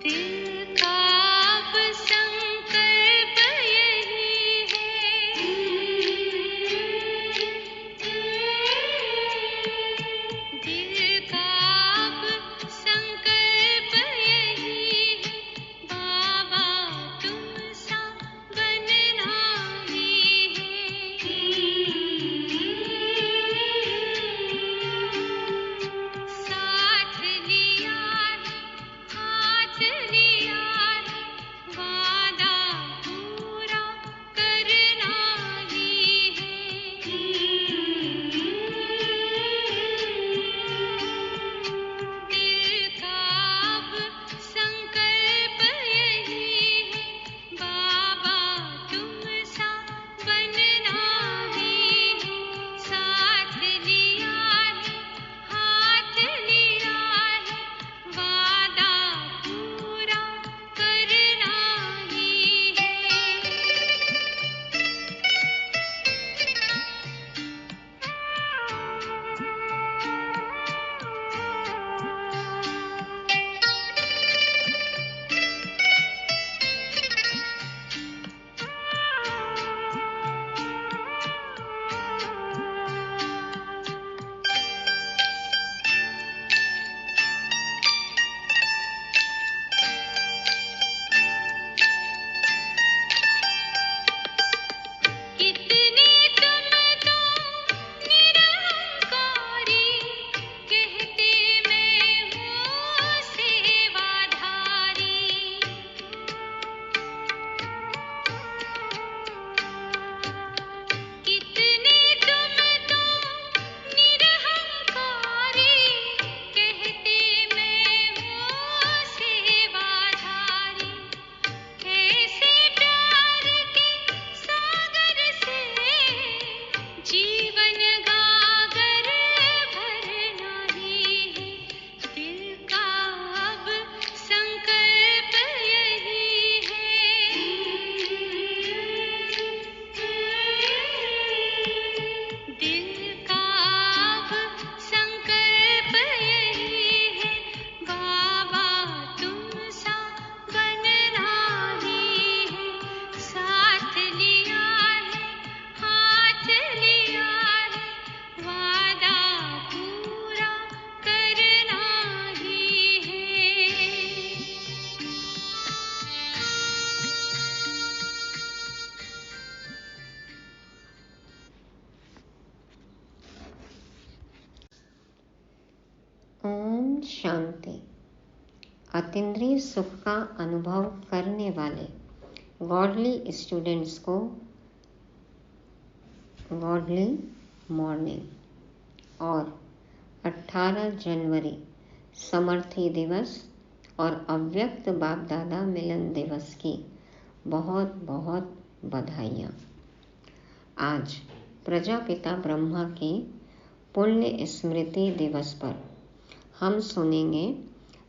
दिल का अब संकल्प यही है, दिल का अब संकल्प यही है, बाबा तुम सा बनना ही है। साथ लिया है, हाथ लिया है, वादा पूरा करना ही है। दिल का अब संकल्प यही है, बाबा तुम सा बनना ही है। साथ लिया है, हाथ लिया है, वादा पूरा करना ही है। कितने तुम तो निरहंकारी, कहते मैं हूँ सेवाधारी। कितने तुम तो निरहंकारी, कहते मैं हूँ सेवाधारी। कैसे प्यार के सागर से जीवन गागर भरना ही है। दिल का अब संकल्प यही है, दिल का अब संकल्प यही है, बाबा तुम सा बनना ही है। साथ लिया है, हाथ लिया है, वादा पूरा करना ही है। ओम शांति। अतीन्द्रिय सुख का अनुभव करने वाले गॉडली स्टूडेंट्स को गॉडली मॉर्निंग और 18 जनवरी समर्थी दिवस और अव्यक्त बाप दादा मिलन दिवस की बहुत बहुत बधाइयाँ। आज प्रजापिता ब्रह्मा की पुण्य स्मृति दिवस पर हम सुनेंगे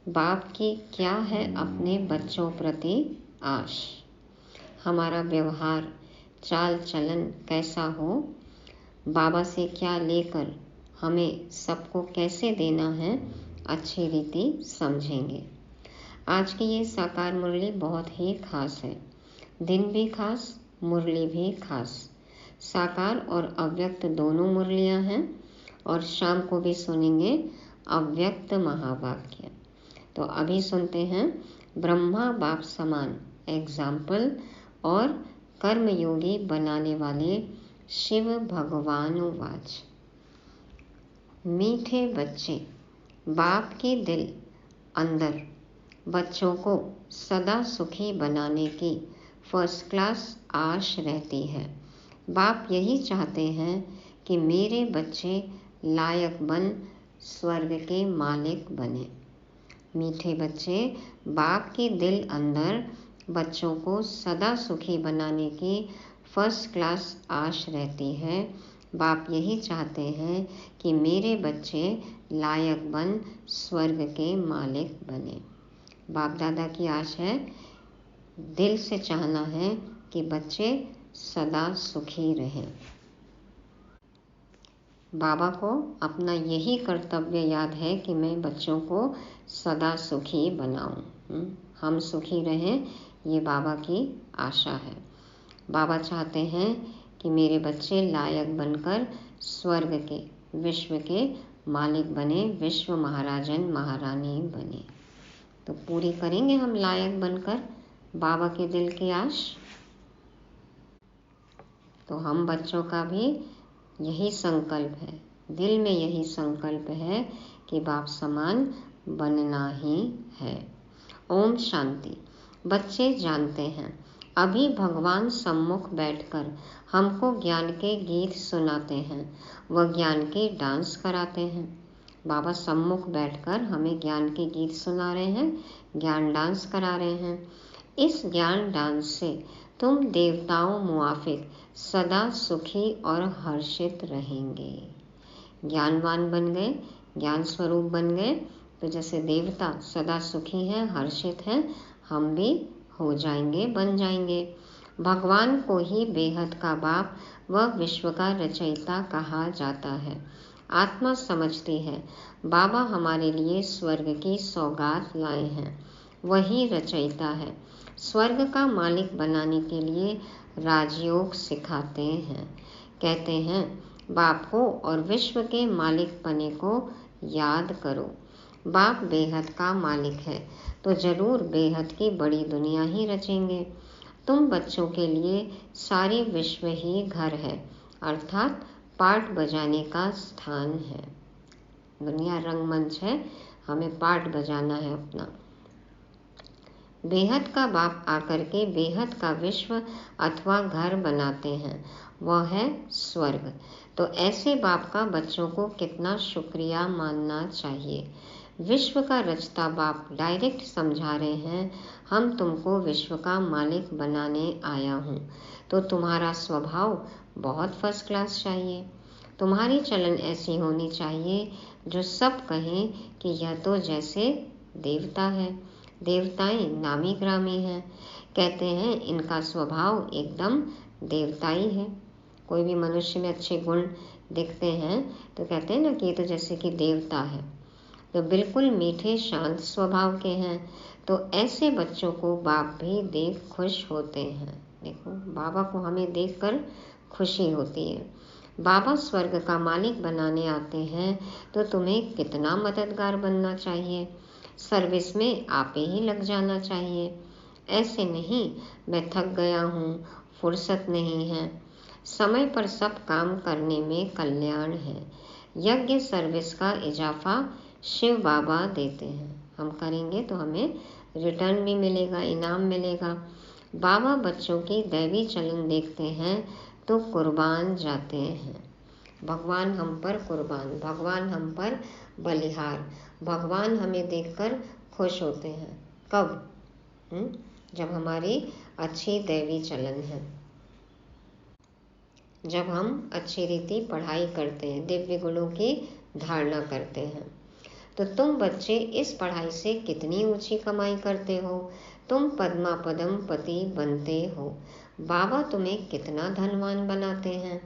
बाप की क्या है अपने बच्चों प्रति आश। हमारा व्यवहार चाल चलन कैसा हो, बाबा से क्या लेकर हमें सबको कैसे देना है, अच्छी रीति समझेंगे। आज की ये साकार मुरली बहुत ही खास है। दिन भी खास, मुरली भी खास। साकार और अव्यक्त दोनों मुरलियां हैं और शाम को भी सुनेंगे अव्यक्त महावाक्य। तो अभी सुनते हैं ब्रह्मा बाप समान एग्जाम्पल और कर्मयोगी बनाने वाले शिव भगवानुवाच। मीठे बच्चे, बाप के दिल अंदर बच्चों को सदा सुखी बनाने की फर्स्ट क्लास आश रहती है। बाप यही चाहते हैं कि मेरे बच्चे लायक बन स्वर्ग के मालिक बने। मीठे बच्चे, बाप के दिल अंदर बच्चों को सदा सुखी बनाने की फर्स्ट क्लास आश रहती है। बाप यही चाहते हैं कि मेरे बच्चे लायक बन स्वर्ग के मालिक बने। बाप दादा की आश है, दिल से चाहना है कि बच्चे सदा सुखी रहें। बाबा को अपना यही कर्तव्य याद है कि मैं बच्चों को सदा सुखी बनाऊं। हम सुखी रहें, ये बाबा की आशा है। बाबा चाहते हैं कि मेरे बच्चे लायक बनकर स्वर्ग के, विश्व के मालिक बने, विश्व महाराजन महारानी बने। तो पूरी करेंगे हम लायक बनकर बाबा के दिल की आश। तो हम बच्चों का भी यही संकल्प है, दिल में यही संकल्प है कि बाप समान बनना ही है। ओम शांति। बच्चे जानते हैं, अभी भगवान सम्मुख बैठकर हमको ज्ञान के गीत सुनाते हैं, वह ज्ञान के डांस कराते हैं। बाबा सम्मुख बैठकर हमें ज्ञान के गीत सुना रहे हैं, ज्ञान डांस करा रहे हैं। इस ज्ञान डांस से तुम देवताओं मुआफिक सदा सुखी और हर्षित रहेंगे। ज्ञानवान बन गए, ज्ञान स्वरूप बन गए, तो जैसे देवता सदा सुखी हैं, हर्षित हैं, हम भी हो जाएंगे, बन जाएंगे। भगवान को ही बेहद का बाप व विश्व का रचयिता कहा जाता है। आत्मा समझती है बाबा हमारे लिए स्वर्ग की सौगात लाए हैं, वही रचयिता है। स्वर्ग का मालिक बनाने के लिए राजयोग सिखाते हैं। कहते हैं बाप को और विश्व के मालिक पने को याद करो। बाप बेहद का मालिक है तो जरूर बेहद की बड़ी दुनिया ही रचेंगे। तुम बच्चों के लिए सारे विश्व ही घर है, अर्थात पाठ बजाने का स्थान है। दुनिया रंगमंच है, हमें पाठ बजाना है अपना। बेहद का बाप आकर के बेहद का विश्व अथवा घर बनाते हैं, वह है स्वर्ग। तो ऐसे बाप का बच्चों को कितना शुक्रिया मानना चाहिए। विश्व का रचता बाप डायरेक्ट समझा रहे हैं, हम तुमको विश्व का मालिक बनाने आया हूँ, तो तुम्हारा स्वभाव बहुत फर्स्ट क्लास चाहिए। तुम्हारी चलन ऐसी होनी चाहिए जो सब कहें कि यह तो जैसे देवता है। देवताएं नामी ग्रामी हैं, कहते हैं इनका स्वभाव एकदम देवताई है। कोई भी मनुष्य में अच्छे गुण दिखते हैं तो कहते हैं ना कि ये तो जैसे कि देवता है, तो बिल्कुल मीठे शांत स्वभाव के हैं। तो ऐसे बच्चों को बाप भी देख खुश होते हैं। देखो बाबा को हमें देखकर खुशी होती है। बाबा स्वर्ग का मालिक बनाने आते हैं तो तुम्हें कितना मददगार बनना चाहिए, सर्विस में आप ही लग जाना चाहिए। ऐसे नहीं मैं थक गया हूँ, फुर्सत नहीं है। समय पर सब काम करने में कल्याण है। यज्ञ सर्विस का इजाफा शिव बाबा देते हैं। हम करेंगे तो हमें रिटर्न भी मिलेगा, इनाम मिलेगा। बाबा बच्चों की दैवी चलन देखते हैं तो कुर्बान जाते हैं। भगवान हम पर कुर्बान, भगवान हम पर बलिहार, भगवान हमें देखकर खुश होते हैं। कब? जब हमारी अच्छी दैवी चलन है, जब हम अच्छी रीति पढ़ाई करते हैं, दिव्य गुणों की धारणा करते हैं। तो तुम बच्चे इस पढ़ाई से कितनी ऊंची कमाई करते हो, तुम पद्मा पदम पति बनते हो। बाबा तुम्हें कितना धनवान बनाते हैं।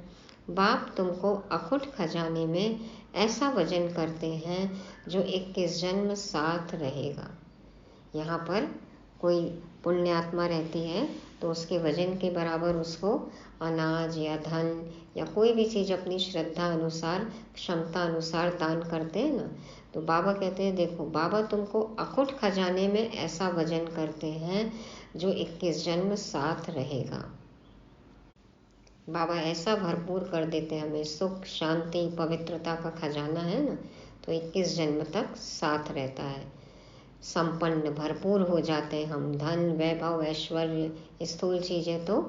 बाप तुमको अखुट खजाने में ऐसा वजन करते हैं जो 21 जन्म साथ रहेगा। यहाँ पर कोई पुण्यात्मा रहती है तो उसके वजन के बराबर उसको अनाज या धन या कोई भी चीज़ अपनी श्रद्धा अनुसार, क्षमता अनुसार दान करते हैं ना। तो बाबा कहते हैं देखो बाबा तुमको अखुट खजाने में ऐसा वजन करते हैं जो 21 जन्म साथ रहेगा। बाबा ऐसा भरपूर कर देते हैं हमें, सुख शांति पवित्रता का खजाना है ना, तो 21 जन्म तक साथ रहता है। संपन्न भरपूर हो जाते हैं हम, धन वैभव ऐश्वर्य स्थूल चीज़ें तो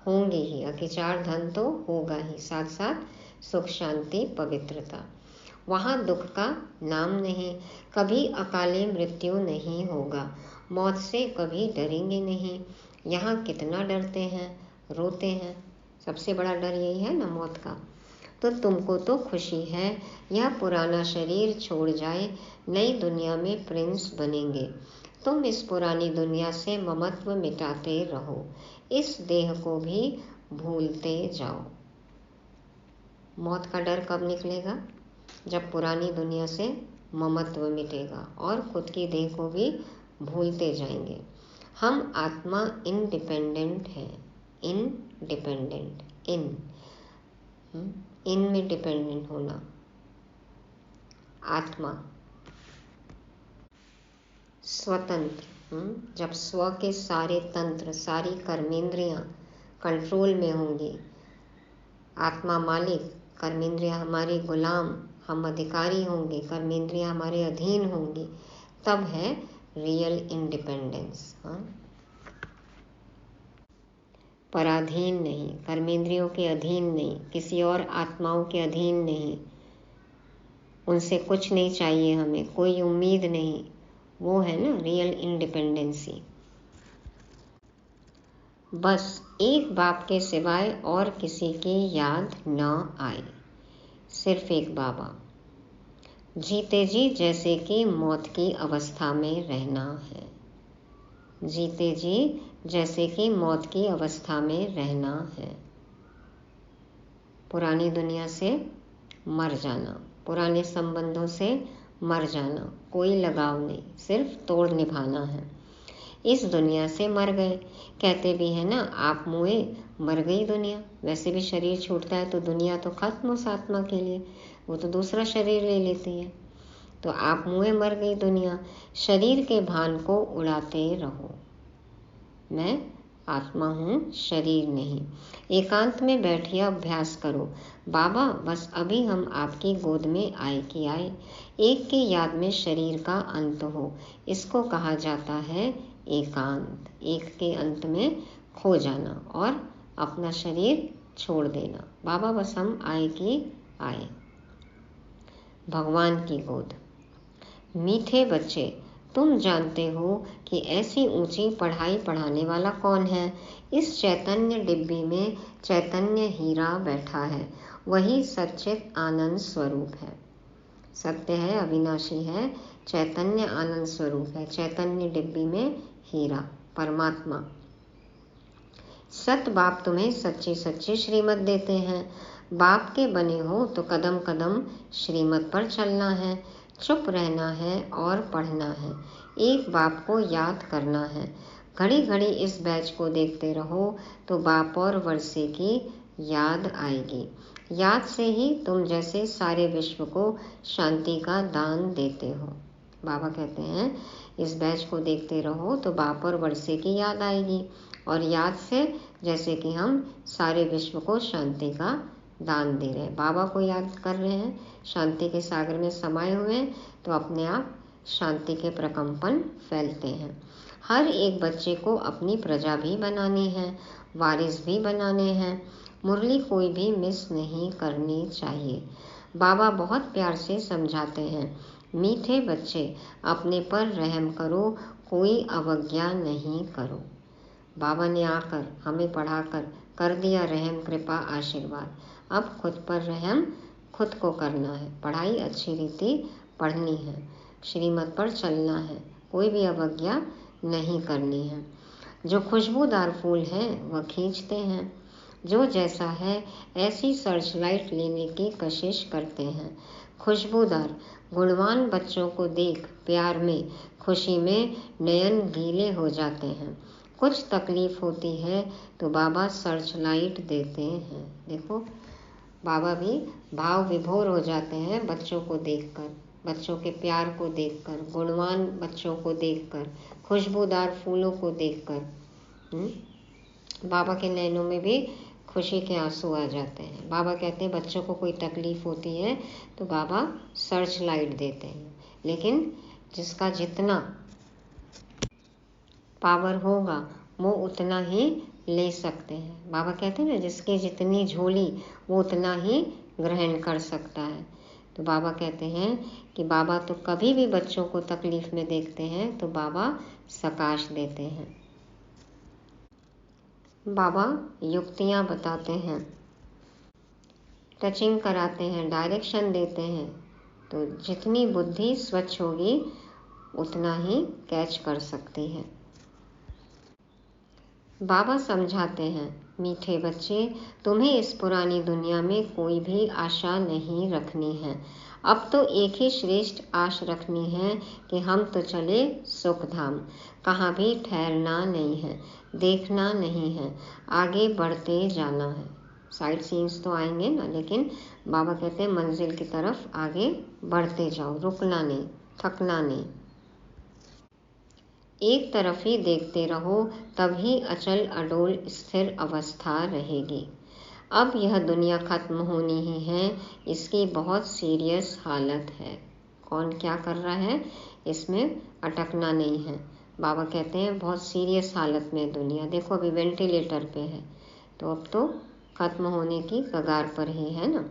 होंगी ही, अतिचार धन तो होगा ही, साथ साथ सुख शांति पवित्रता। वहाँ दुख का नाम नहीं, कभी अकाले मृत्यु नहीं होगा, मौत से कभी डरेंगे नहीं। यहाँ कितना डरते हैं, रोते हैं, सबसे बड़ा डर यही है ना मौत का। तो तुमको तो खुशी है, यह पुराना शरीर छोड़ जाए, नई दुनिया में प्रिंस बनेंगे। तुम इस पुरानी दुनिया से ममत्व मिटाते रहो, इस देह को भी भूलते जाओ। मौत का डर कब निकलेगा? जब पुरानी दुनिया से ममत्व मिटेगा और खुद की देह को भी भूलते जाएंगे। हम आत्मा इंडिपेंडेंट है। इंडिपेंडेंट, इन में डिपेंडेंट होना। आत्मा स्वतंत्र, जब स्व के सारे तंत्र, सारी कर्मेंद्रियां कंट्रोल में होंगी, आत्मा मालिक, कर्मेंद्रियां हमारे गुलाम, हम अधिकारी होंगे, कर्मेंद्रियां हमारे अधीन होंगी, तब है रियल इंडिपेंडेंस। पराधीन नहीं, कर्मेंद्रियों के अधीन नहीं, किसी और आत्माओं के अधीन नहीं, उनसे कुछ नहीं चाहिए हमें, कोई उम्मीद नहीं, वो है ना रियल इंडिपेंडेंसी। बस एक बाप के सिवाय और किसी की याद न आए, सिर्फ एक बाबा। जीते जी जैसे कि मौत की अवस्था में रहना है। जीते जी जैसे कि मौत की अवस्था में रहना है। पुरानी दुनिया से मर जाना, पुराने संबंधों से मर जाना, कोई लगाव नहीं, सिर्फ तोड़ निभाना है। इस दुनिया से मर गए, कहते भी है ना, आप मुए मर गई दुनिया। वैसे भी शरीर छूटता है तो दुनिया तो खत्म उस आत्मा के लिए, वो तो दूसरा शरीर ले लेती है। तो आप मुए मर गई दुनिया, शरीर के भान को उड़ाते रहो, मैं आत्मा हूँ, शरीर नहीं। एकांत में बैठिए, अभ्यास करो, बाबा बस अभी हम आपकी गोद में आए कि आए। एक की याद में शरीर का अंत हो, इसको कहा जाता है एकांत। एक के अंत में खो जाना और अपना शरीर छोड़ देना। बाबा बस हम आए कि आए। भगवान की गोद। मीठे बच्चे, तुम जानते हो कि ऐसी ऊंची पढ़ाई पढ़ाने वाला कौन है? इस चैतन्य डिब्बी में चैतन्य हीरा बैठा है, वही सच्चित आनंद स्वरूप है। सत्य है, अविनाशी है, चैतन्य आनंद स्वरूप है। चैतन्य डिब्बी में हीरा परमात्मा। सत बाप तुम्हें सच्ची सच्ची श्रीमत देते हैं। बाप के बने हो तो कदम कदम श्रीमत पर चलना है, चुप रहना है और पढ़ना है, एक बाप को याद करना है। घड़ी घड़ी इस बैच को देखते रहो तो बाप और वर्षे की याद आएगी। याद से ही तुम जैसे सारे विश्व को शांति का दान देते हो। बाबा कहते हैं इस बैच को देखते रहो तो बाप और वर्षे की याद आएगी, और याद से जैसे कि हम सारे विश्व को शांति का दान दे रहे हैं, बाबा को याद कर रहे हैं, शांति के सागर में समाये हुए हैं, तो अपने आप शांति के प्रकंपन फैलते हैं। हर एक बच्चे को अपनी प्रजा भी बनानी है, वारिस भी बनाने हैं। मुरली कोई भी मिस नहीं करनी चाहिए। बाबा बहुत प्यार से समझाते हैं, मीठे बच्चे अपने पर रहम करो, कोई अवज्ञा नहीं करो। बाबा ने आकर हमें पढ़ाकर कर दिया रहम, कृपा, आशीर्वाद। अब खुद पर रहम खुद को करना है, पढ़ाई अच्छी रीति पढ़नी है, श्रीमत पर चलना है, कोई भी अवज्ञा नहीं करनी है। जो खुशबूदार फूल हैं वह खींचते हैं, जो जैसा है ऐसी सर्च लाइट लेने की कोशिश करते हैं। खुशबूदार गुणवान बच्चों को देख प्यार में, खुशी में नयन गीले हो जाते हैं। कुछ तकलीफ होती है तो बाबा सर्च लाइट देते हैं। देखो बाबा भी भाव विभोर हो जाते हैं बच्चों को देखकर, बच्चों के प्यार को देखकर, गुणवान बच्चों को देखकर, खुशबूदार फूलों को देखकर। बाबा के नैनों में भी खुशी के आंसू आ जाते हैं। बाबा कहते हैं बच्चों को कोई तकलीफ होती है तो बाबा सर्च लाइट देते हैं, लेकिन जिसका जितना पावर होगा वो उतना ही ले सकते हैं। बाबा कहते हैं ना, जिसकी जितनी झोली वो उतना ही ग्रहण कर सकता है। तो बाबा कहते हैं कि बाबा तो कभी भी बच्चों को तकलीफ में देखते हैं तो बाबा सकाश देते हैं। बाबा युक्तियाँ बताते हैं, टचिंग कराते हैं, डायरेक्शन देते हैं, तो जितनी बुद्धि स्वच्छ होगी उतना ही कैच कर सकती है। बाबा समझाते हैं, मीठे बच्चे, तुम्हें इस पुरानी दुनिया में कोई भी आशा नहीं रखनी है। अब तो एक ही श्रेष्ठ आश रखनी है कि हम तो चले सुखधाम। कहाँ भी ठहरना नहीं है, देखना नहीं है, आगे बढ़ते जाना है। साइड सीन्स तो आएंगे ना, लेकिन बाबा कहते हैं मंजिल की तरफ आगे बढ़ते जाओ, रुकना नहीं, थकना नहीं। एक तरफ ही देखते रहो, तभी अचल अडोल स्थिर अवस्था रहेगी। अब यह दुनिया खत्म होनी ही है, इसकी बहुत सीरियस हालत है। कौन क्या कर रहा है, इसमें अटकना नहीं है। बाबा कहते हैं बहुत सीरियस हालत में दुनिया, देखो अभी वेंटिलेटर पे है, तो अब तो खत्म होने की कगार पर ही है ना।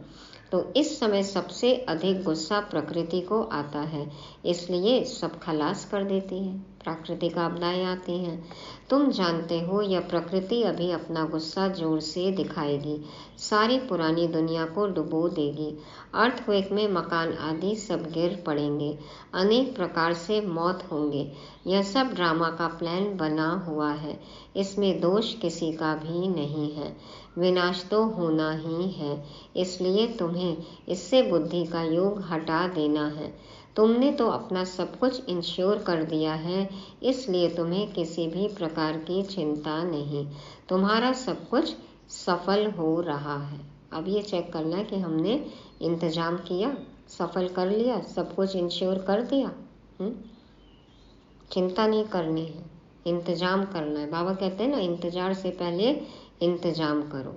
तो इस समय सबसे अधिक गुस्सा प्रकृति को आता है, इसलिए सब खलास कर देती है, प्राकृतिक आपदाएं आती हैं। तुम जानते हो यह प्रकृति अभी अपना गुस्सा जोर से दिखाएगी, सारी पुरानी दुनिया को डुबो देगी। अर्थक्वेक में मकान आदि सब गिर पड़ेंगे, अनेक प्रकार से मौत होंगे। यह सब ड्रामा का प्लान बना हुआ है, इसमें दोष किसी का भी नहीं है। विनाश तो होना ही है, इसलिए तुम्हें इससे बुद्धि का योग हटा देना है। तुमने तो अपना सब कुछ इंश्योर कर दिया है, इसलिए तुम्हें किसी भी प्रकार की चिंता नहीं। तुम्हारा सब कुछ सफल हो रहा है। अब ये चेक करना है कि हमने इंतजाम किया, सफल कर लिया, सब कुछ इंश्योर कर दिया। चिंता नहीं करनी है, इंतजाम करना है। बाबा कहते हैं ना, इंतजार से पहले इंतजाम करो।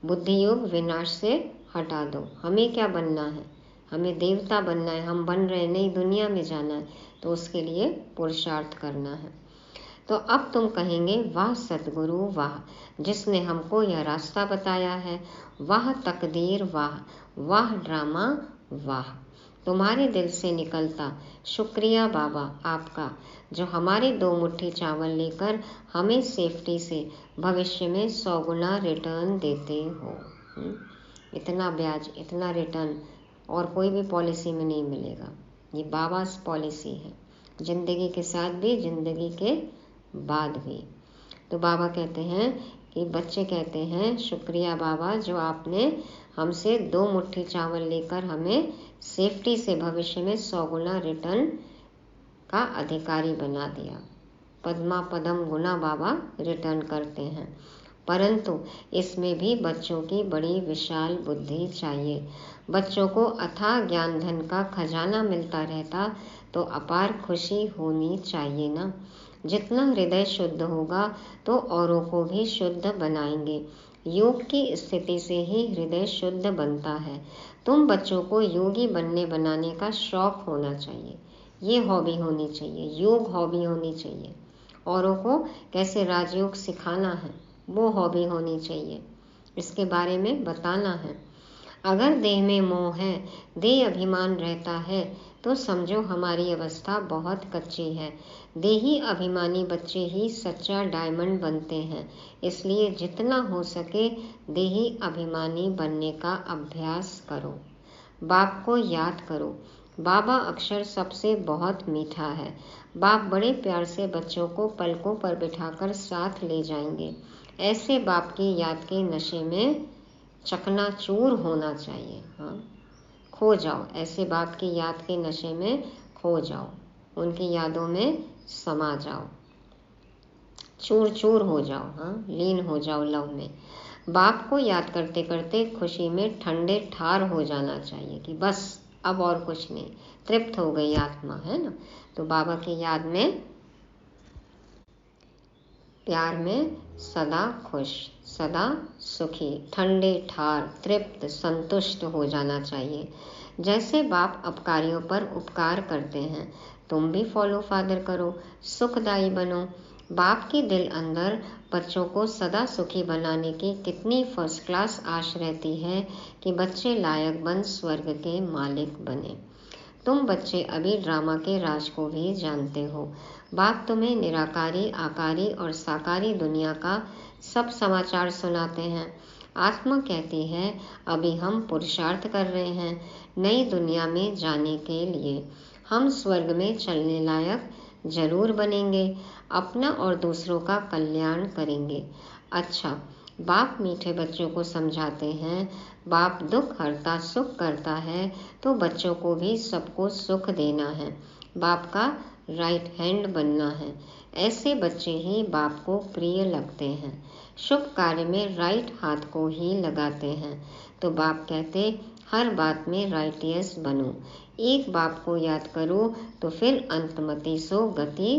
बुद्धि योग विनाश से हटा दो। हमें क्या बनना है, हमें देवता बनना है, हम बन रहे, नई दुनिया में जाना है, तो उसके लिए पुरुषार्थ करना है। तो अब तुम कहेंगे, वाह सतगुरु वाह, जिसने हमको यह रास्ता बताया है, वाह तकदीर वाह, वाह ड्रामा वाह। तुम्हारे दिल से निकलता शुक्रिया बाबा आपका, जो हमारे 2 मुट्ठी चावल लेकर हमें सेफ्टी से भविष्य में 100 गुना रिटर्न देते हो। इतना ब्याज, इतना रिटर्न और कोई भी पॉलिसी में नहीं मिलेगा। ये बाबा पॉलिसी है, जिंदगी के साथ भी, जिंदगी के बाद भी। तो बाबा कहते हैं कि बच्चे कहते हैं, शुक्रिया बाबा, जो आपने हमसे 2 मुट्ठी चावल लेकर हमें सेफ्टी से भविष्य में 100 गुना रिटर्न का अधिकारी बना दिया। पद्मा पदम गुना बाबा रिटर्न करते हैं, परंतु इसमें भी बच्चों की बड़ी विशाल बुद्धि चाहिए। बच्चों को अथाह ज्ञान धन का खजाना मिलता रहता तो अपार खुशी होनी चाहिए ना। जितना हृदय शुद्ध होगा तो औरों को भी शुद्ध बनाएंगे। योग की स्थिति से ही हृदय शुद्ध बनता है। तुम बच्चों को योगी बनाने का शौक होना चाहिए, ये हॉबी होनी चाहिए, योग हॉबी होनी चाहिए। औरों को कैसे राजयोग सिखाना है, वो हॉबी होनी चाहिए, इसके बारे में बताना है। अगर देह में मोह है, देह अभिमान रहता है, तो समझो हमारी अवस्था बहुत कच्ची है। देही अभिमानी बच्चे ही सच्चा डायमंड बनते हैं, इसलिए जितना हो सके देही अभिमानी बनने का अभ्यास करो। बाप को याद करो। बाबा अक्षर सबसे बहुत मीठा है। बाप बड़े प्यार से बच्चों को पलकों पर बिठाकर साथ ले जाएंगे। ऐसे बाप की याद के नशे में चकनाचूर होना चाहिए। हाँ, खो जाओ, ऐसे बाप की याद के नशे में खो जाओ, उनकी यादों में समा जाओ, चूर चूर हो जाओ। हाँ, लीन हो जाओ लव में। बाप को याद करते करते खुशी में ठंडे ठार हो जाना चाहिए कि बस अब और कुछ नहीं, तृप्त हो गई आत्मा, है ना। तो बाबा की याद में, प्यार में सदा खुश, सदा सुखी, ठंडे ठार, तृप्त, संतुष्ट हो जाना चाहिए। जैसे बाप अपकारियों पर उपकार करते हैं, तुम भी फॉलो फादर करो, सुखदायी बनो। बाप के दिल अंदर बच्चों को सदा सुखी बनाने की कितनी फर्स्ट क्लास आश रहती है कि बच्चे लायक बन स्वर्ग के मालिक बने। तुम बच्चे अभी ड्रामा के राज को भी जानते हो। बाप तुम्हें निराकारी, आकारी और साकारी दुनिया का सब समाचार सुनाते हैं। आत्मा कहती है, अभी हम पुरुषार्थ कर रहे हैं नई दुनिया में जाने के लिए। हम स्वर्ग में चलने लायक जरूर बनेंगे, अपना और दूसरों का कल्याण करेंगे। अच्छा, बाप मीठे बच्चों को समझाते हैं, बाप दुख हरता सुख करता है, तो बच्चों को भी सबको सुख देना है, बाप का राइट हैंड बनना है। ऐसे बच्चे ही बाप को प्रिय लगते हैं, शुभ कार्य में राइट हाथ को ही लगाते हैं। तो बाप कहते हर बात में राइटियस बनो, एक बाप को याद करो तो फिर अंतमति सो गति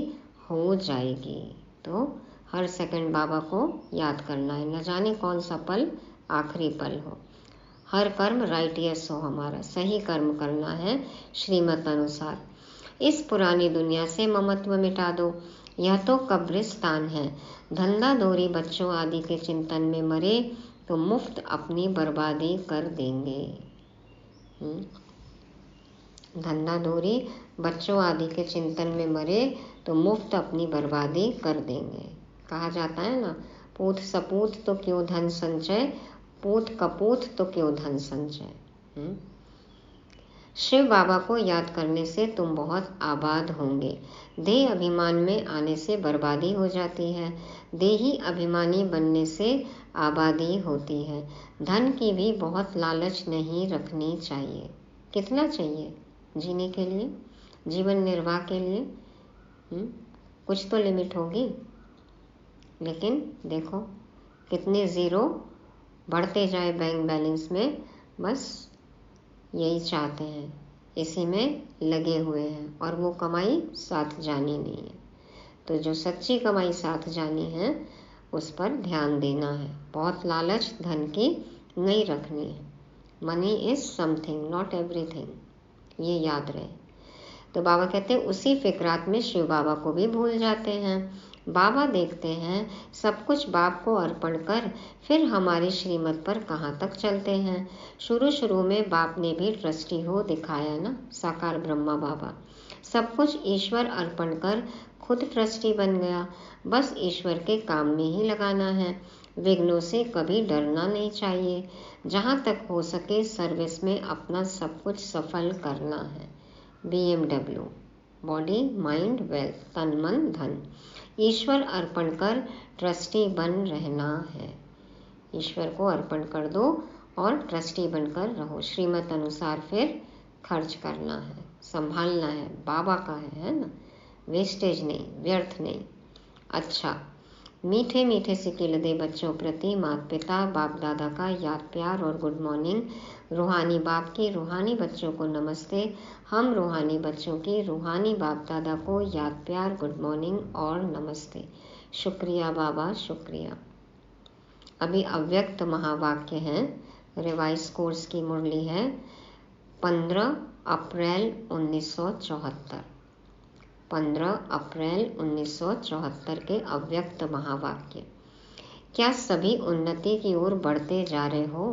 हो जाएगी। तो हर सेकंड बाबा को याद करना है, न जाने कौन सा पल आखिरी पल हो। हर कर्म राइटियस हो, हमारा सही कर्म करना है श्रीमत अनुसार। इस पुरानी दुनिया से ममत्व मिटा दो, यह तो कब्रिस्तान है। धंधा दोरी बच्चों आदि के चिंतन में मरे तो मुफ्त अपनी बर्बादी कर देंगे। धंधा दोरी बच्चों आदि के चिंतन में मरे तो मुफ्त अपनी बर्बादी कर देंगे। कहा जाता है ना, पूत सपूत तो क्यों धन संचय, पूत कपूत तो क्यों धन संचय। शिव बाबा को याद करने से तुम बहुत आबाद होंगे। देह अभिमान में आने से बर्बादी हो जाती है, देही अभिमानी बनने से आबादी होती है। धन की भी बहुत लालच नहीं रखनी चाहिए। कितना चाहिए जीने के लिए, जीवन निर्वाह के लिए? कुछ तो लिमिट होगी। लेकिन देखो कितने ज़ीरो बढ़ते जाए बैंक बैलेंस में, बस यही चाहते हैं, इसी में लगे हुए हैं, और वो कमाई साथ जानी नहीं है। तो जो सच्ची कमाई साथ जानी है उस पर ध्यान देना है। बहुत लालच धन की नहीं रखनी है। Money is something not everything, ये याद रहे। तो बाबा कहते हैं उसी फिक्रात में शिव बाबा को भी भूल जाते हैं। बाबा देखते हैं सब कुछ बाप को अर्पण कर फिर हमारी श्रीमत पर कहाँ तक चलते हैं। शुरू में बाप ने भी ट्रस्टी हो दिखाया ना, साकार ब्रह्मा बाबा। सब कुछ ईश्वर अर्पण कर खुद ट्रस्टी बन गया। बस ईश्वर के काम में ही लगाना है, विघ्नों से कभी डरना नहीं चाहिए। जहाँ तक हो सके सर्विस में अपना सब कुछ सफल करना है। BMW, बॉडी माइंड वेल्थ, तन मन धन, ईश्वर अर्पण कर ट्रस्टी बन रहना है। ईश्वर को अर्पण कर दो और ट्रस्टी बनकर रहो। श्रीमत अनुसार फिर खर्च करना है, संभालना है, बाबा का है ना, वेस्टेज नहीं, व्यर्थ नहीं। अच्छा, मीठे मीठे सिक्के दे बच्चों प्रति माता पिता बाप दादा का याद प्यार और गुड मॉर्निंग। रूहानी बाप की रूहानी बच्चों को नमस्ते। हम रूहानी बच्चों की रूहानी बाप दादा को याद प्यार, गुड मॉर्निंग और नमस्ते। शुक्रिया बाबा, शुक्रिया। अभी अव्यक्त महावाक्य हैं, रिवाइज कोर्स की मुरली है 15 अप्रैल 1974। 15 अप्रैल 1974 के अव्यक्त महावाक्य। क्या सभी उन्नति की ओर बढ़ते जा रहे हो?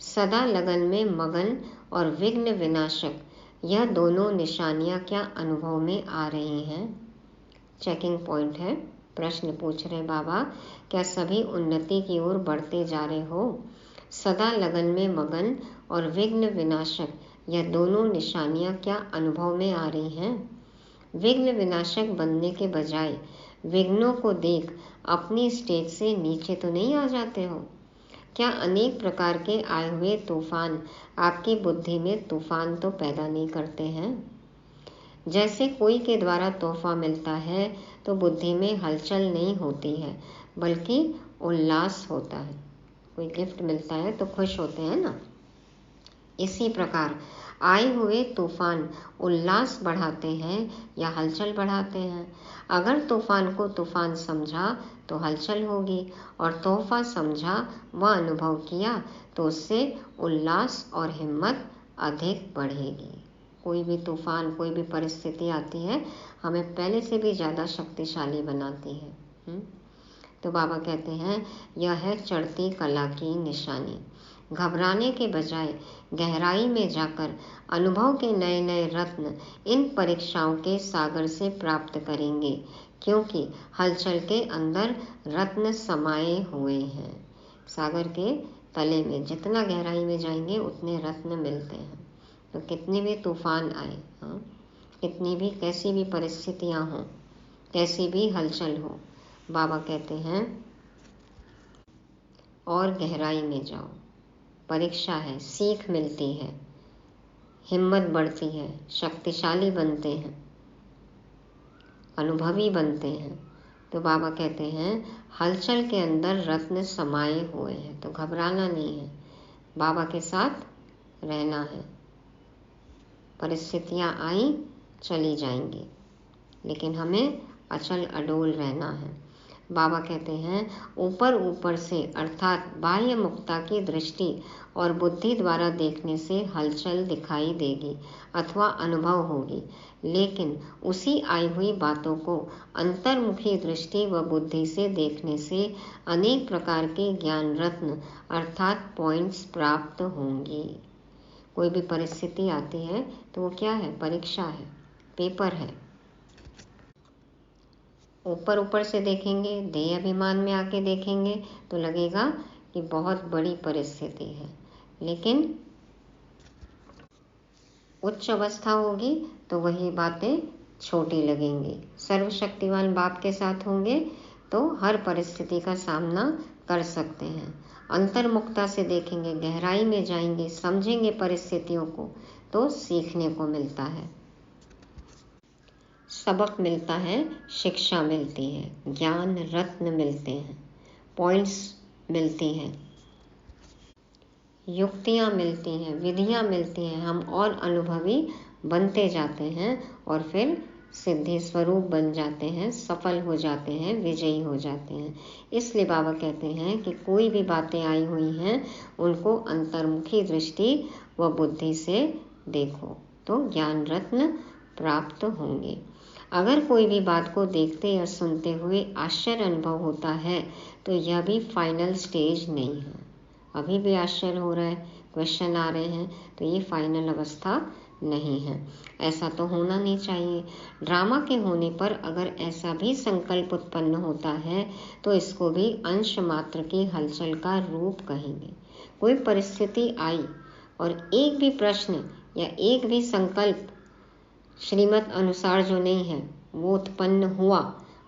सदा लगन में मगन और विघ्न विनाशक, यह दोनों निशानियां क्या अनुभव में आ रही हैं? चेकिंग पॉइंट है, प्रश्न पूछ रहे बाबा, क्या सभी उन्नति की ओर बढ़ते जा रहे हो? सदा लगन में मगन और विघ्न विनाशक, यह दोनों निशानियां क्या अनुभव में आ रही हैं? विघ्न विनाशक बनने के बजाय विघ्नों को देख अपनी स्टेज से नीचे तो नहीं आ जाते हो? क्या अनेक प्रकार के आए हुए तूफान आपकी बुद्धि में तूफान तो पैदा नहीं करते हैं? जैसे कोई के द्वारा तोहफा मिलता है तो बुद्धि में हलचल नहीं होती है, बल्कि उल्लास होता है। कोई गिफ्ट मिलता है तो खुश होते हैं ना, इसी प्रकार आए हुए तूफान उल्लास बढ़ाते हैं या हलचल बढ़ाते हैं? अगर तूफान को तूफान समझा तो हलचल होगी, और तोहफा समझा व अनुभव किया तो उससे उल्लास और हिम्मत अधिक बढ़ेगी। कोई भी तूफान, कोई भी परिस्थिति आती है, हमें पहले से भी ज़्यादा शक्तिशाली बनाती है। तो बाबा कहते हैं यह है चढ़ती कला की निशानी। घबराने के बजाय गहराई में जाकर अनुभव के नए नए रत्न इन परीक्षाओं के सागर से प्राप्त करेंगे, क्योंकि हलचल के अंदर रत्न समाये हुए हैं। सागर के तले में जितना गहराई में जाएंगे उतने रत्न मिलते हैं। तो कितने भी तूफान आए, कितनी भी कैसी भी परिस्थितियां हों, कैसी भी हलचल हो, बाबा कहते हैं और गहराई में जाओ। परीक्षा है, सीख मिलती है, हिम्मत बढ़ती है, शक्तिशाली बनते हैं, अनुभवी बनते हैं। तो बाबा कहते हैं हलचल के अंदर रत्न समाये हुए हैं, तो घबराना नहीं है, बाबा के साथ रहना है। परिस्थितियां आई चली जाएंगी, लेकिन हमें अचल अडोल रहना है। बाबा कहते हैं ऊपर ऊपर से अर्थात बाह्य मुक्ता की दृष्टि और बुद्धि द्वारा देखने से हलचल दिखाई देगी अथवा अनुभव होगी, लेकिन उसी आई हुई बातों को अंतर्मुखी दृष्टि व बुद्धि से देखने से अनेक प्रकार के ज्ञान रत्न अर्थात पॉइंट्स प्राप्त होंगी। कोई भी परिस्थिति आती है तो वो क्या है? परीक्षा है, पेपर है। ऊपर ऊपर से देखेंगे, देह अभिमान में आके देखेंगे तो लगेगा कि बहुत बड़ी परिस्थिति है, लेकिन उच्च अवस्था होगी तो वही बातें छोटी लगेंगी। सर्वशक्तिवान बाप के साथ होंगे तो हर परिस्थिति का सामना कर सकते हैं। अंतर्मुखता से देखेंगे, गहराई में जाएंगे, समझेंगे परिस्थितियों को, तो सीखने को मिलता है, सबक मिलता है, शिक्षा मिलती है, ज्ञान रत्न मिलते हैं, पॉइंट्स मिलती हैं, युक्तियाँ मिलती हैं, विधियाँ मिलती हैं। हम और अनुभवी बनते जाते हैं और फिर सिद्धि स्वरूप बन जाते हैं, सफल हो जाते हैं, विजयी हो जाते हैं। इसलिए बाबा कहते हैं कि कोई भी बातें आई हुई हैं उनको अंतर्मुखी दृष्टि व बुद्धि से देखो तो ज्ञान रत्न प्राप्त होंगे। अगर कोई भी बात को देखते या सुनते हुए आश्चर्य अनुभव होता है तो यह भी फाइनल स्टेज नहीं है। अभी भी आश्चर्य हो रहा है, क्वेश्चन आ रहे हैं, तो ये फाइनल अवस्था नहीं है। ऐसा तो होना नहीं चाहिए। ड्रामा के होने पर अगर ऐसा भी संकल्प उत्पन्न होता है तो इसको भी अंश मात्र की हलचल का रूप कहेंगे। कोई परिस्थिति आई और एक भी प्रश्न या एक भी संकल्प श्रीमत अनुसार जो नहीं है वो उत्पन्न हुआ,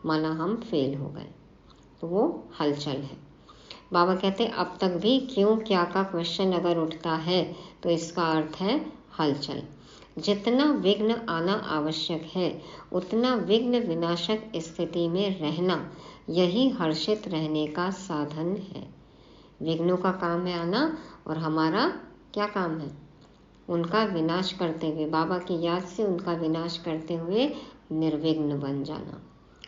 माना हम फेल हो गए, तो वो हलचल है। बाबा कहते अब तक भी क्यों क्या का क्वेश्चन अगर उठता है तो इसका अर्थ है हलचल। जितना विघ्न आना आवश्यक है उतना विघ्न विनाशक स्थिति में रहना, यही हर्षित रहने का साधन है। विघ्नों का काम है आना और हमारा क्या काम है? उनका विनाश करते हुए, बाबा की याद से उनका विनाश करते हुए निर्विघ्न बन जाना।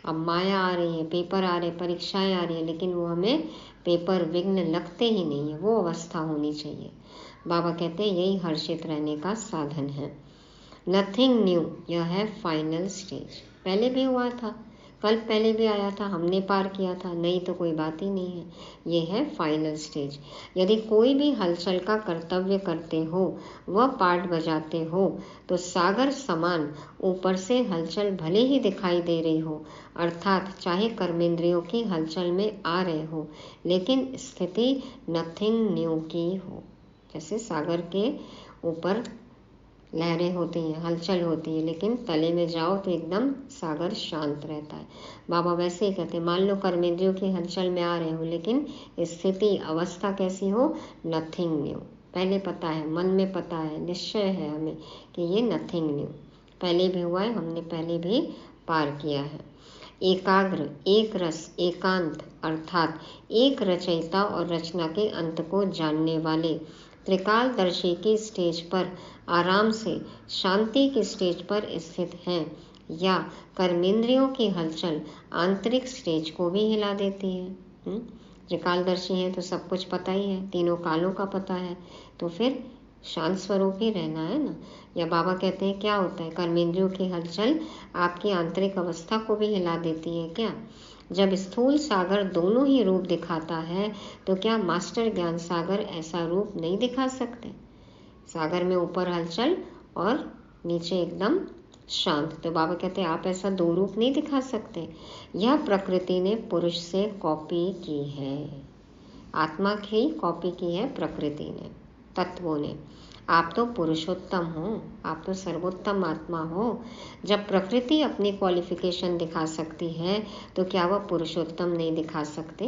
अब माया आ रही है, पेपर आ रहे, परीक्षाएं आ रही है, लेकिन वो हमें पेपर विघ्न लगते ही नहीं है, वो अवस्था होनी चाहिए। बाबा कहते हैं यही हर्षित रहने का साधन है। नथिंग न्यू, यह है फाइनल स्टेज। पहले भी हुआ था, कल पहले भी आया था, हमने पार किया था, नहीं तो कोई बात ही नहीं है। ये है फाइनल स्टेज। यदि कोई भी हलचल का कर्तव्य करते हो, वह पार्ट बजाते हो, तो सागर समान ऊपर से हलचल भले ही दिखाई दे रही हो, अर्थात चाहे कर्मेंद्रियों की हलचल में आ रहे हो, लेकिन स्थिति नथिंग न्यू की हो। जैसे सागर के ऊपर लहरें होती हैं, हलचल होती है, लेकिन तले में जाओ तो एकदम सागर शांत रहता है। बाबा वैसे ही कहते हैं, मान लो कर्मेंद्रियों की हलचल में आ रहे हो, लेकिन स्थिति अवस्था कैसी हो? Nothing new. पहले पता है, मन में पता है, निश्चय है हमें कि ये नथिंग न्यू पहले भी हुआ है, हमने पहले भी पार किया है। एकाग्र, एक रस, एकांत अर्थात एक रचयिता और रचना के अंत को जानने वाले त्रिकालदर्शी की स्टेज पर आराम से शांति की स्टेज पर स्थित हैं, या कर्मेंद्रियों की हलचल आंतरिक स्टेज को भी हिला देती है। त्रिकालदर्शी है तो सब कुछ पता ही है, तीनों कालों का पता है, तो फिर शांत स्वरूप ही रहना है ना। या बाबा कहते हैं क्या होता है, कर्मेंद्रियों की हलचल आपकी आंतरिक अवस्था को भी हिला देती है क्या? जब स्थूल सागर दोनों ही रूप दिखाता है तो क्या मास्टर ज्ञान सागर ऐसा रूप नहीं दिखा सकते? सागर में ऊपर हलचल और नीचे एकदम शांत। तो बाबा कहते हैं आप ऐसा दो रूप नहीं दिखा सकते। यह प्रकृति ने पुरुष से कॉपी की है, आत्मा की कॉपी की है प्रकृति ने, तत्वों ने। आप तो पुरुषोत्तम हो, आप तो सर्वोत्तम आत्मा हो। जब प्रकृति अपनी क्वालिफिकेशन दिखा सकती है तो क्या वह पुरुषोत्तम नहीं दिखा सकते?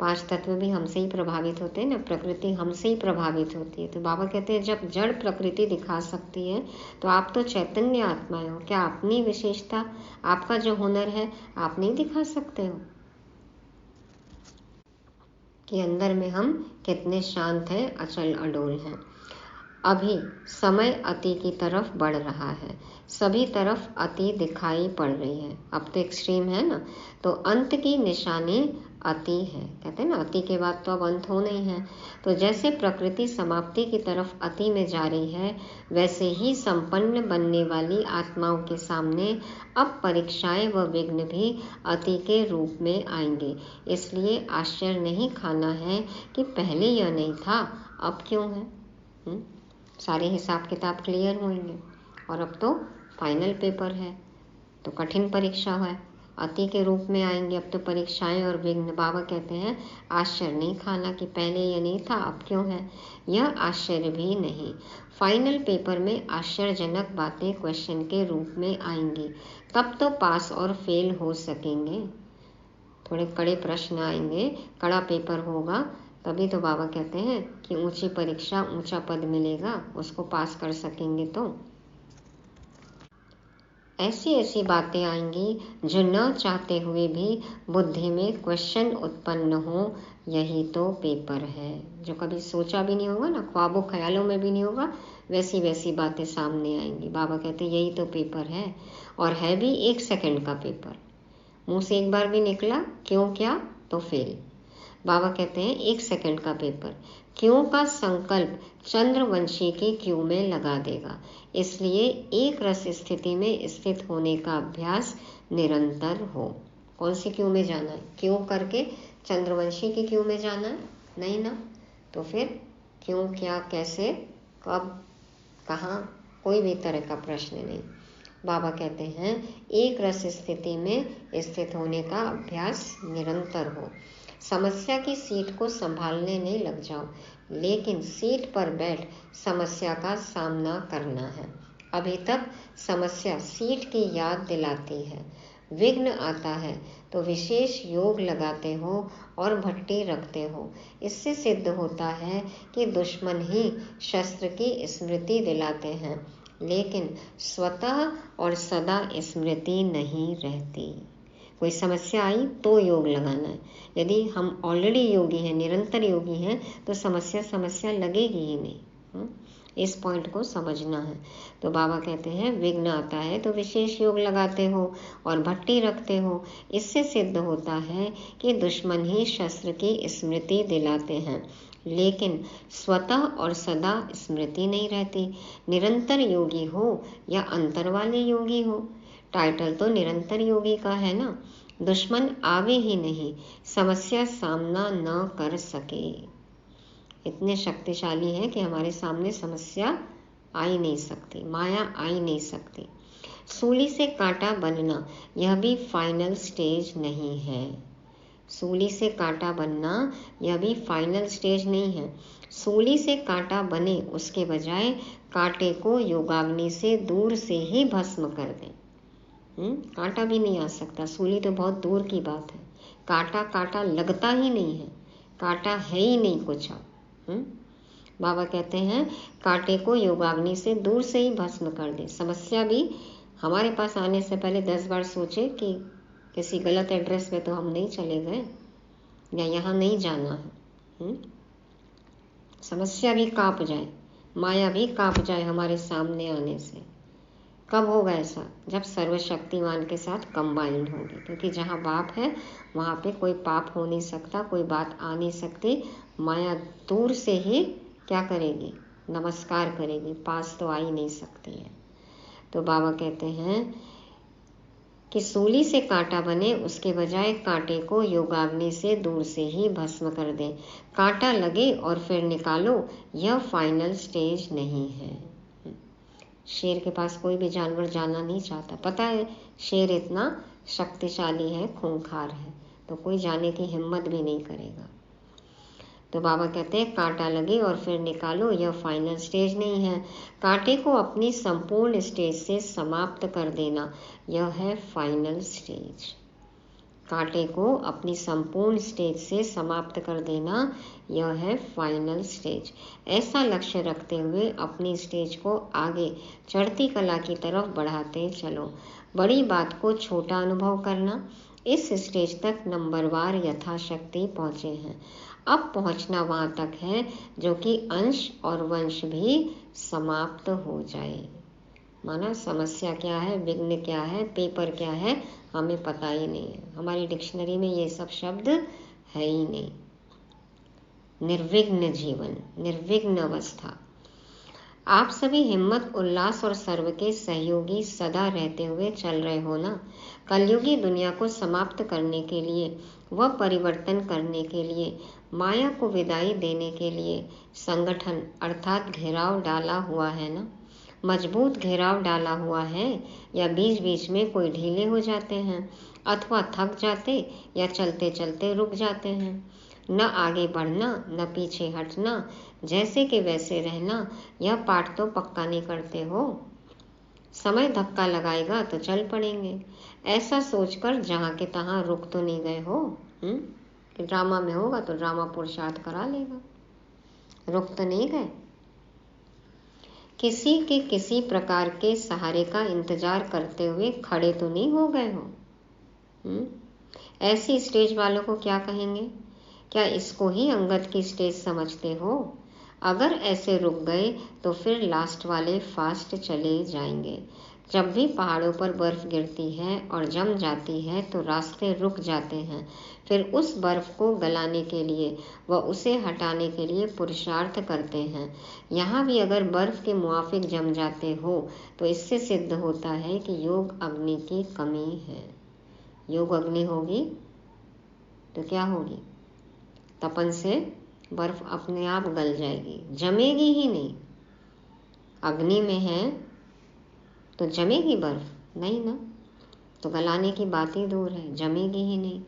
5 तत्व भी हमसे ही प्रभावित होते हैं ना, प्रकृति हमसे ही प्रभावित होती है। तो बाबा कहते हैं जब जड़ प्रकृति दिखा सकती है तो आप तो चैतन्य आत्माएं हो, क्या अपनी विशेषता, आपका जो हुनर है आप नहीं दिखा सकते हो कि अंदर में हम कितने शांत हैं, अचल अडोल हैं। अभी समय अति की तरफ बढ़ रहा है, सभी तरफ अति दिखाई पड़ रही है। अब तो एक्सट्रीम है ना, तो अंत की निशानी अति है। कहते हैं ना अति के बाद तो अब अंत होना ही है। तो जैसे प्रकृति समाप्ति की तरफ अति में जा रही है, वैसे ही संपन्न बनने वाली आत्माओं के सामने अब परीक्षाएं व विघ्न भी अति के रूप में आएंगे। इसलिए आश्चर्य नहीं खाना है कि पहले यह नहीं था, अब क्यों है। सारे हिसाब किताब क्लियर होंगे। और अब तो फाइनल पेपर है, तो कठिन परीक्षा है, अति के रूप में आएंगे अब तो परीक्षाएं और विघ्न। बाबा कहते हैं आश्चर्य नहीं खाना कि पहले ये नहीं था, अब क्यों है। यह आश्चर्य भी नहीं, फाइनल पेपर में आश्चर्यजनक बातें क्वेश्चन के रूप में आएंगी, तब तो पास और फेल हो सकेंगे। थोड़े कड़े प्रश्न आएंगे, कड़ा पेपर होगा, तभी तो बाबा कहते हैं कि ऊंची परीक्षा ऊंचा पद मिलेगा, उसको पास कर सकेंगे। तो ऐसी ऐसी बातें आएंगी जो न चाहते हुए भी बुद्धि में क्वेश्चन उत्पन्न हो। यही तो पेपर है, जो कभी सोचा भी नहीं होगा ना, ख्वाबों ख्यालों में भी नहीं होगा, वैसी वैसी बातें सामने आएंगी। बाबा कहते हैं यही तो पेपर है, और है भी 1 सेकंड का पेपर। मुंह से एक बार भी निकला क्यों क्या तो फेल। बाबा कहते हैं 1 सेकंड का पेपर, क्यों का संकल्प चंद्रवंशी के क्यों में लगा देगा। इसलिए एक रस स्थिति में स्थित होने का अभ्यास निरंतर हो। कौन सी क्यों में जाना है, क्यों करके चंद्रवंशी के क्यों में जाना है नहीं ना, तो फिर क्यों क्या कैसे कब कहाँ, कोई भी तरह का प्रश्न नहीं। बाबा कहते हैं एक रस स्थिति में स्थित होने का अभ्यास निरंतर हो। समस्या की सीट को संभालने नहीं लग जाओ, लेकिन सीट पर बैठ समस्या का सामना करना है। अभी तक समस्या सीट की याद दिलाती है। विघ्न आता है तो विशेष योग लगाते हो और भट्टी रखते हो। इससे सिद्ध होता है कि दुश्मन ही शस्त्र की स्मृति दिलाते हैं, लेकिन स्वतः और सदा स्मृति नहीं रहती। कोई समस्या आई तो योग लगाना है। यदि हम ऑलरेडी योगी हैं, निरंतर योगी हैं, तो समस्या लगेगी ही नहीं। इस पॉइंट को समझना है। तो बाबा कहते हैं विघ्न आता है तो विशेष योग लगाते हो और भट्टी रखते हो। इससे सिद्ध होता है कि दुश्मन ही शस्त्र की स्मृति दिलाते हैं, लेकिन स्वतः और सदा स्मृति नहीं रहती। निरंतर योगी हो या अंतर वाले योगी हो, टाइटल तो निरंतर योगी का है ना। दुश्मन आवे ही नहीं, समस्या सामना न कर सके। इतने शक्तिशाली है कि हमारे सामने समस्या आ ही नहीं सकती, माया आ ही नहीं सकती। सूली से कांटा बनना यह भी फाइनल स्टेज नहीं है। सूली से कांटा बनना यह भी फाइनल स्टेज नहीं है। सूली से कांटा बने उसके बजाय कांटे को योगाग्नि से दूर से ही भस्म कर दें। कांटा भी नहीं आ सकता, सूली तो बहुत दूर की बात है। कांटा लगता ही नहीं है, कांटा है ही नहीं कुछ। बाबा कहते हैं कांटे को योगाग्नि से दूर से ही भस्म कर दे। समस्या भी हमारे पास आने से पहले 10 बार सोचे कि किसी गलत एड्रेस पे तो हम नहीं चले गए, या यहाँ नहीं जाना है। समस्या भी कांप जाए, माया भी कांप जाए हमारे सामने आने से। कब होगा ऐसा? जब सर्वशक्तिमान के साथ कंबाइंड होगी, क्योंकि जहाँ बाप है वहाँ पे कोई पाप हो नहीं सकता, कोई बात आ नहीं सकती। माया दूर से ही क्या करेगी? नमस्कार करेगी, पास तो आ ही नहीं सकती है। तो बाबा कहते हैं कि सूली से कांटा बने उसके बजाय कांटे को योगाग्नि से दूर से ही भस्म कर दें। कांटा लगे और फिर निकालो, यह फाइनल स्टेज नहीं है। शेर के पास कोई भी जानवर जाना नहीं चाहता, पता है शेर इतना शक्तिशाली है, खूंखार है, तो कोई जाने की हिम्मत भी नहीं करेगा। तो बाबा कहते हैं कांटा लगे और फिर निकालो, यह फाइनल स्टेज नहीं है। कांटे को अपनी संपूर्ण स्टेज से समाप्त कर देना, यह है फाइनल स्टेज। कांटे को अपनी संपूर्ण स्टेज से समाप्त कर देना, यह है फाइनल स्टेज। ऐसा लक्ष्य रखते हुए अपनी स्टेज को आगे चढ़ती कला की तरफ बढ़ाते चलो। बड़ी बात को छोटा अनुभव करना। इस स्टेज तक नंबरवार यथाशक्ति पहुँचे हैं। अब पहुँचना वहाँ तक है जो कि अंश और वंश भी समाप्त हो जाए। माना समस्या क्या है, विघ्न क्या है, पेपर क्या है, हमें पता ही नहीं है। हमारी डिक्शनरी में ये सब शब्द है ही नहीं। निर्विघ्न जीवन, निर्विघ्न अवस्था। आप सभी हिम्मत, उल्लास और सर्व के सहयोगी सदा रहते हुए चल रहे हो ना। कलयुगी दुनिया को समाप्त करने के लिए व परिवर्तन करने के लिए, माया को विदाई देने के लिए संगठन अर्थात घेराव डाला हुआ है ना। मजबूत घेराव डाला हुआ है या बीच बीच में कोई ढीले हो जाते हैं अथवा थक जाते या चलते चलते रुक जाते हैं। न आगे बढ़ना न पीछे हटना, जैसे कि वैसे रहना, यह पाठ तो पक्का नहीं करते हो। समय धक्का लगाएगा तो चल पड़ेंगे, ऐसा सोचकर जहाँ के तहाँ रुक तो नहीं गए हो। कि ड्रामा में होगा तो ड्रामा पुरुषार्थ करा लेगा, रुक तो नहीं गए। किसी के किसी प्रकार के सहारे का इंतजार करते हुए खड़े तो नहीं हो गए हो। ऐसी स्टेज वालों को क्या कहेंगे? क्या इसको ही अंगद की स्टेज समझते हो? अगर ऐसे रुक गए तो फिर लास्ट वाले फास्ट चले जाएंगे। जब भी पहाड़ों पर बर्फ गिरती है और जम जाती है तो रास्ते रुक जाते हैं। फिर उस बर्फ को गलाने के लिए व उसे हटाने के लिए पुरुषार्थ करते हैं। यहाँ भी अगर बर्फ के मुआफिक जम जाते हो तो इससे सिद्ध होता है कि योग अग्नि की कमी है। योग अग्नि होगी तो क्या होगी? तपन से बर्फ अपने आप गल जाएगी, जमेगी ही नहीं। अग्नि में है तो जमेगी बर्फ? नहीं ना, तो गलाने की बात ही दूर है, जमेगी ही नहीं।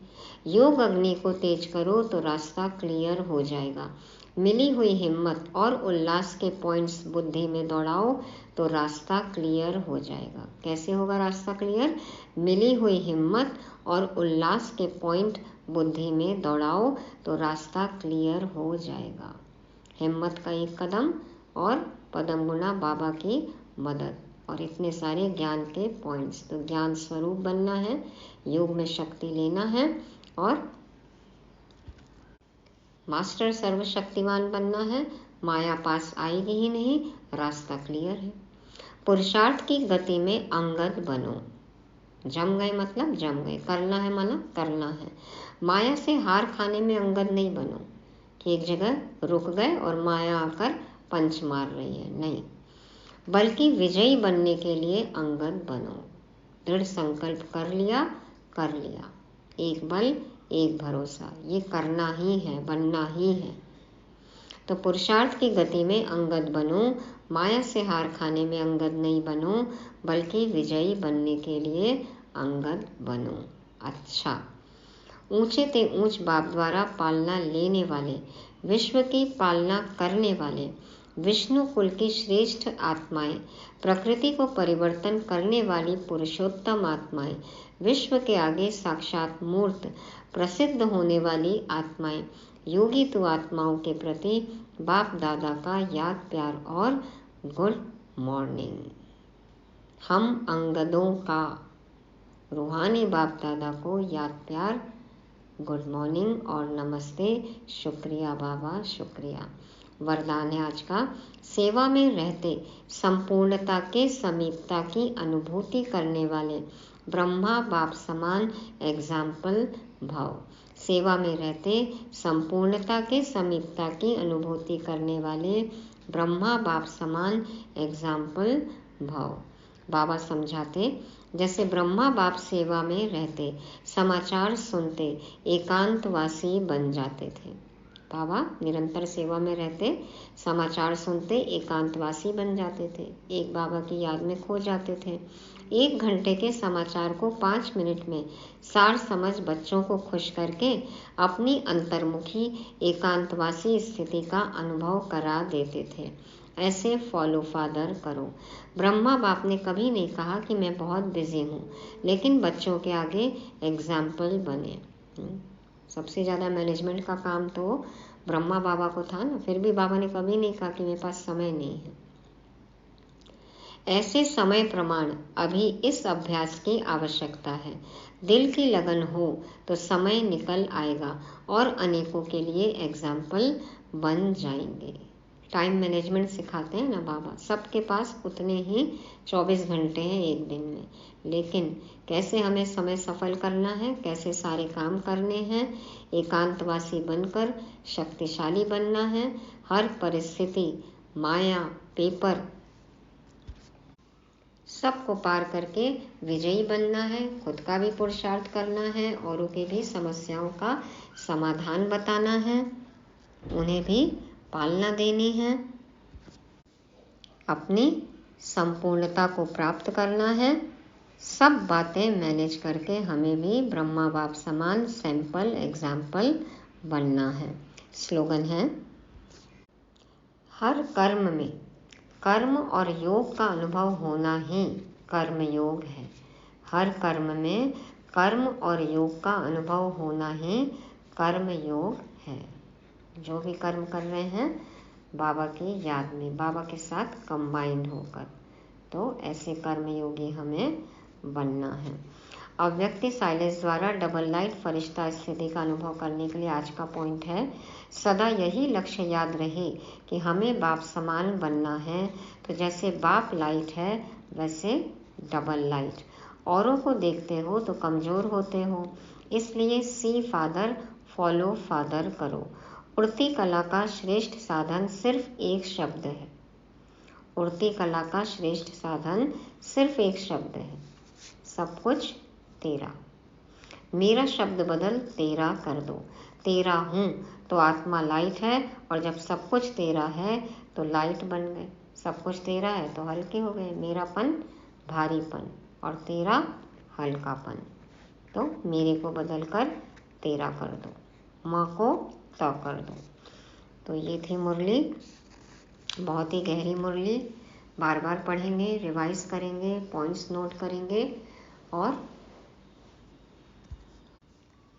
योग अग्नि को तेज करो तो रास्ता क्लियर हो जाएगा। मिली हुई हिम्मत और उल्लास के पॉइंट्स बुद्धि में दौड़ाओ तो रास्ता क्लियर हो जाएगा। कैसे होगा रास्ता क्लियर? मिली हुई हिम्मत और उल्लास के पॉइंट बुद्धि में दौड़ाओ तो रास्ता क्लियर हो जाएगा। हिम्मत का एक कदम और पदम गुना बाबा की मदद और इतने सारे ज्ञान के पॉइंट्स। तो ज्ञान स्वरूप बनना है, योग में शक्ति लेना है और मास्टर सर्वशक्तिमान बनना है। माया पास आएगी ही नहीं, रास्ता क्लियर है। पुरुषार्थ की गति में अंगद बनो। जम गए मतलब जम गए, करना है माना करना है। माया से हार खाने में अंगद नहीं बनो कि एक जगह रुक गए और माया आकर पंच मार रही है, नहीं, बल्कि विजयी बनने के लिए अंगद बनो। दृढ़ संकल्प कर लिया, एक बल एक भरोसा, ये करना ही है, बनना ही है। तो पुरुषार्थ की गति में अंगद बनो, माया से हार खाने में अंगद नहीं बनो, बल्कि विजयी बनने के लिए अंगद बनो। अच्छा, ऊंचे ते ऊंच बाप द्वारा पालना लेने वाले, विश्व की पालना करने वाले, विष्णु कुल की श्रेष्ठ आत्माएं, प्रकृति को परिवर्तन करने वाली पुरुषोत्तम आत्माएं, विश्व के आगे साक्षात मूर्त प्रसिद्ध होने वाली आत्माएं, योगी तो आत्माओं के प्रति बाप दादा का याद प्यार और गुड मॉर्निंग। हम अंगदों का रूहानी बाप दादा को याद प्यार, गुड मॉर्निंग और नमस्ते, शुक्रिया बाबा, शुक्रिया। वरदान है आज का, सेवा में रहते संपूर्णता के समीपता की अनुभूति करने वाले ब्रह्मा बाप समान एग्जाम्पल भाव। सेवा में रहते संपूर्णता के समीपता की अनुभूति करने वाले ब्रह्मा बाप समान एग्जाम्पल भाव। बाबा समझाते, जैसे ब्रह्मा बाप सेवा में रहते समाचार सुनते एकांतवासी बन जाते थे। बाबा निरंतर सेवा में रहते समाचार सुनते एकांतवासी बन जाते थे, एक बाबा की याद में खो जाते थे। 1 घंटे के समाचार को 5 मिनट में सार समझ बच्चों को खुश करके अपनी अंतर्मुखी एकांतवासी स्थिति का अनुभव करा देते थे। ऐसे फॉलो फादर करो। ब्रह्मा बाप ने कभी नहीं कहा कि मैं बहुत बिजी हूँ, लेकिन बच्चों के आगे एग्जाम्पल बने। सबसे ज़्यादा मैनेजमेंट का काम तो ब्रह्मा बाबा को था ना, फिर भी बाबा ने कभी नहीं कहा कि मेरे पास समय नहीं है। ऐसे समय प्रमाण अभी इस अभ्यास की आवश्यकता है। दिल की लगन हो तो समय निकल आएगा और अनेकों के लिए एग्जाम्पल बन जाएंगे। टाइम मैनेजमेंट सिखाते हैं ना बाबा। सबके पास उतने ही 24 घंटे हैं एक दिन में, लेकिन कैसे हमें समय सफल करना है, कैसे सारे काम करने हैं, एकांतवासी बनकर शक्तिशाली बनना है, हर परिस्थिति, माया, पेपर सबको पार करके विजयी बनना है, खुद का भी पुरुषार्थ करना है, औरों के भी समस्याओं का समाधान बताना है, उन्हें भी पालना देनी है, अपनी संपूर्णता को प्राप्त करना है। सब बातें मैनेज करके हमें भी ब्रह्मा बाप समान सैंपल एग्जाम्पल बनना है। स्लोगन है, हर कर्म में कर्म और योग का अनुभव होना ही कर्म योग है। हर कर्म में कर्म और योग का अनुभव होना ही कर्म योग है। जो भी कर्म कर रहे हैं बाबा की याद में, बाबा के साथ कंबाइंड होकर, तो ऐसे कर्मयोगी हमें बनना है। अव्यक्ति साइलेंस द्वारा डबल लाइट फरिश्ता स्थिति का अनुभव करने के लिए आज का पॉइंट है, सदा यही लक्ष्य याद रहे कि हमें बाप समान बनना है। तो जैसे बाप लाइट है वैसे डबल लाइट। औरों को देखते हो तो कमज़ोर होते हो, इसलिए सी फादर फॉलो फादर करो। उड़ती कला का श्रेष्ठ साधन सिर्फ एक शब्द है। उड़ती कला का श्रेष्ठ साधन सिर्फ एक शब्द है, सब कुछ तेरा। मेरा शब्द बदल तेरा कर दो। तेरा हूँ तो आत्मा लाइट है, और जब सब कुछ तेरा है तो लाइट बन गए। सब कुछ तेरा है तो हल्के हो गए। मेरापन भारीपन और तेरा हल्कापन। तो मेरे को बदल कर तेरा कर दो, माँ को तो कर दो। तो ये थी मुरली, बहुत ही गहरी मुरली। बार बार पढ़ेंगे, रिवाइज करेंगे, पॉइंट्स नोट करेंगे और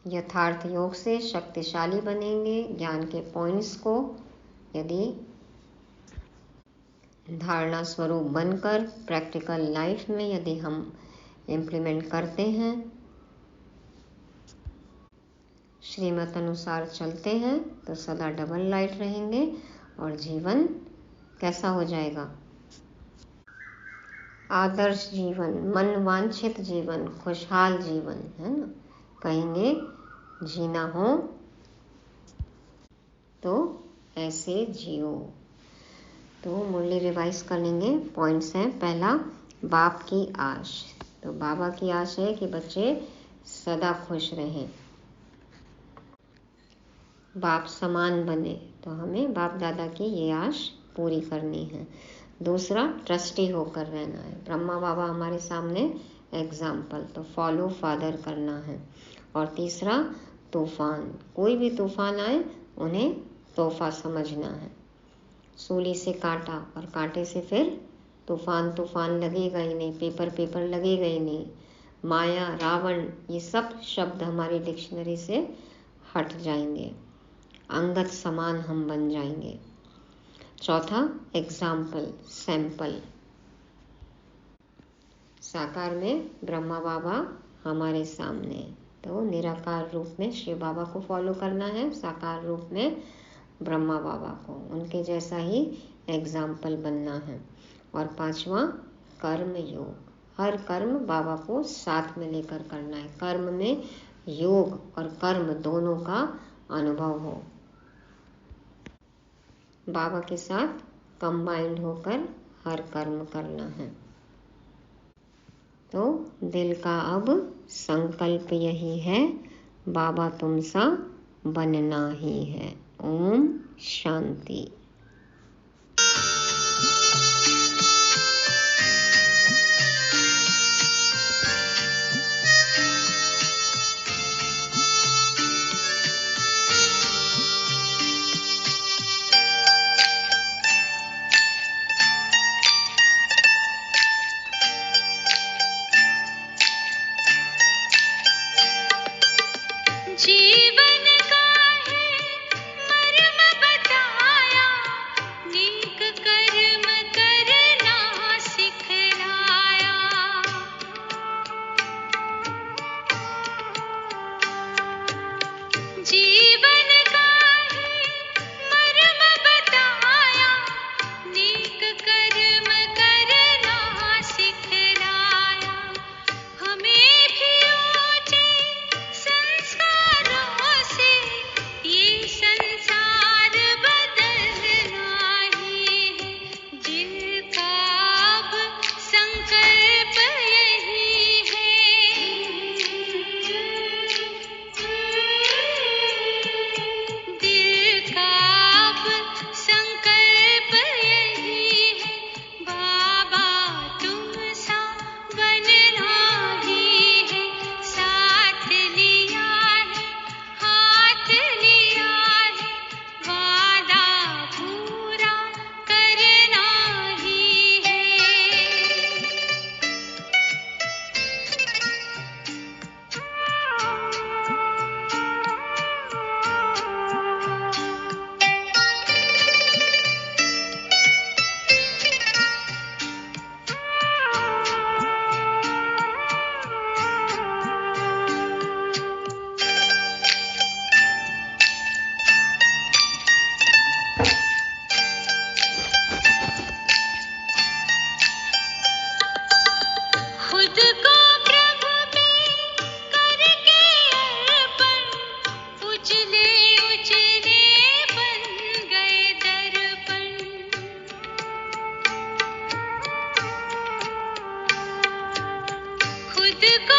यथार्थ योग से शक्तिशाली बनेंगे। ज्ञान के पॉइंट्स को यदि धारणा स्वरूप बनकर प्रैक्टिकल लाइफ में यदि हम इम्प्लीमेंट करते हैं, श्रीमत अनुसार चलते हैं, तो सदा डबल लाइट रहेंगे और जीवन कैसा हो जाएगा? आदर्श जीवन, मन वांछित जीवन, खुशहाल जीवन, है ना। कहेंगे जीना हो तो ऐसे जियो। तो मुरली रिवाइज करेंगे। पॉइंट्स हैं, पहला बाप की आश। तो बाबा की आश है कि बच्चे सदा खुश रहें, बाप समान बने। तो हमें बाप दादा की ये आश पूरी करनी है। दूसरा, ट्रस्टी होकर रहना है। ब्रह्मा बाबा हमारे सामने एग्जाम्पल, तो फॉलो फादर करना है। और तीसरा, तूफान, कोई भी तूफान आए उन्हें तोहफा समझना है। सूली से कांटा और कांटे से फिर तूफान, तूफान लगेगा ही नहीं, पेपर पेपर लगेगा ही नहीं। माया, रावण, ये सब शब्द हमारी डिक्शनरी से हट जाएंगे। अंगत समान हम बन जाएंगे। चौथा, एग्जाम्पल, सैंपल। साकार में ब्रह्मा बाबा हमारे सामने, तो निराकार रूप में शिव बाबा को फॉलो करना है, साकार रूप में ब्रह्मा बाबा को, उनके जैसा ही एग्जाम्पल बनना है। और पांचवा, कर्म योग। हर कर्म बाबा को साथ में लेकर करना है। कर्म में योग और कर्म दोनों का अनुभव हो, बाबा के साथ कंबाइंड होकर हर कर्म करना है। तो दिल का अब संकल्प यही है, बाबा तुम सा बनना ही है। ओम शांति। खुद को